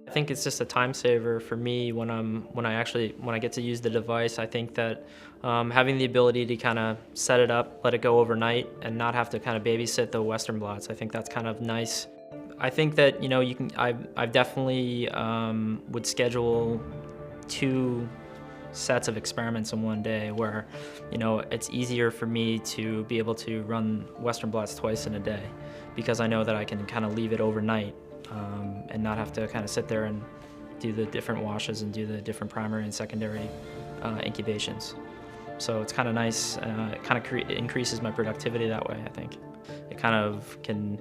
I think it's just a time saver for me when I get to use the device. I think that having the ability to kind of set it up, let it go overnight, and not have to kind of babysit the Western blots, I think that's kind of nice. I think that I've definitely would schedule 2 sets of experiments in one day where it's easier for me to be able to run Western blots twice in a day because I know that I can kind of leave it overnight and not have to kind of sit there and do the different washes and do the different primary and secondary incubations. So it's kind of nice. It kind of increases my productivity that way, I think. It kind of can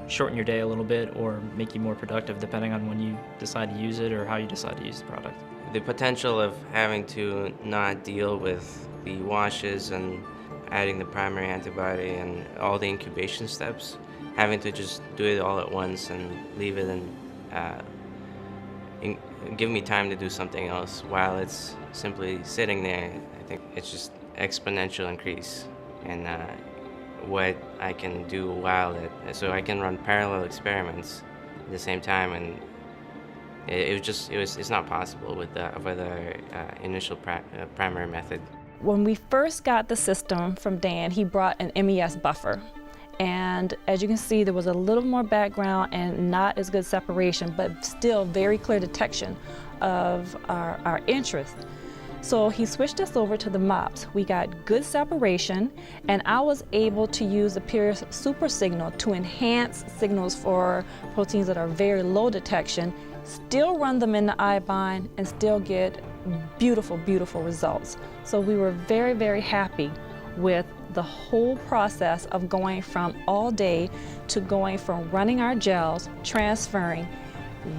shorten your day a little bit or make you more productive depending on when you decide to use it or how you decide to use the product. The potential of having to not deal with the washes and adding the primary antibody and all the incubation steps, having to just do it all at once and leave it and give me time to do something else while it's simply sitting there, I think it's just exponential increase in what I can do while so I can run parallel experiments at the same time, and it's not possible with our initial primary method. When we first got the system from Dan, he brought an MES buffer. And as you can see, there was a little more background and not as good separation, but still very clear detection of our interest. So he switched us over to the MOPS. We got good separation, and I was able to use the Pure Super Signal to enhance signals for proteins that are very low detection, still run them in the iBind, and still get beautiful, beautiful results. So we were very, very happy with the whole process of going from all day to going from running our gels, transferring,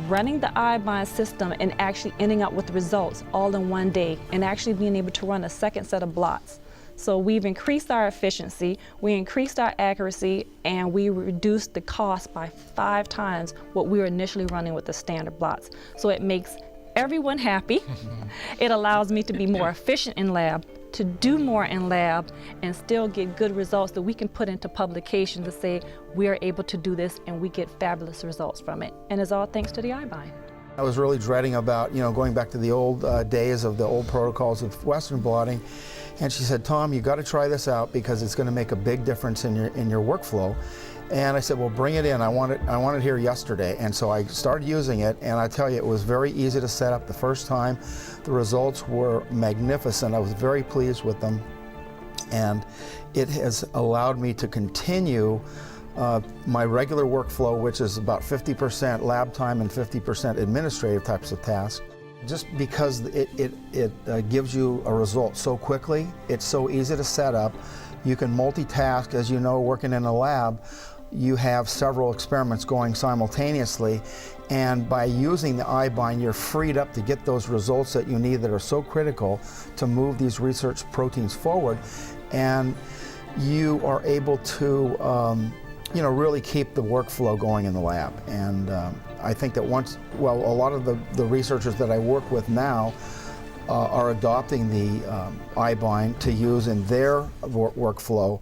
running the iBind system, and actually ending up with results all in one day, and actually being able to run a second set of blots. So we've increased our efficiency, we increased our accuracy, and we reduced the cost by 5 times what we were initially running with the standard blots. So it makes everyone happy. It allows me to be more efficient in lab, to do more in lab, and still get good results that we can put into publication to say we are able to do this and we get fabulous results from it. And it's all thanks to the iBind. I was really dreading about, going back to the old days of the old protocols of Western blotting. And she said, Tom, you got to try this out because it's going to make a big difference in your workflow. And I said, well, bring it in. I want it here yesterday. And so I started using it, and I tell you, it was very easy to set up the first time. The results were magnificent. I was very pleased with them. And it has allowed me to continue my regular workflow, which is about 50% lab time and 50% administrative types of tasks. Just because it gives you a result so quickly, it's so easy to set up. You can multitask. As you know, working in a lab, you have several experiments going simultaneously, and by using the iBind, you're freed up to get those results that you need that are so critical to move these research proteins forward, and you are able to really keep the workflow going in the lab. And I think that a lot of the researchers that I work with now are adopting the iBind to use in their workflow.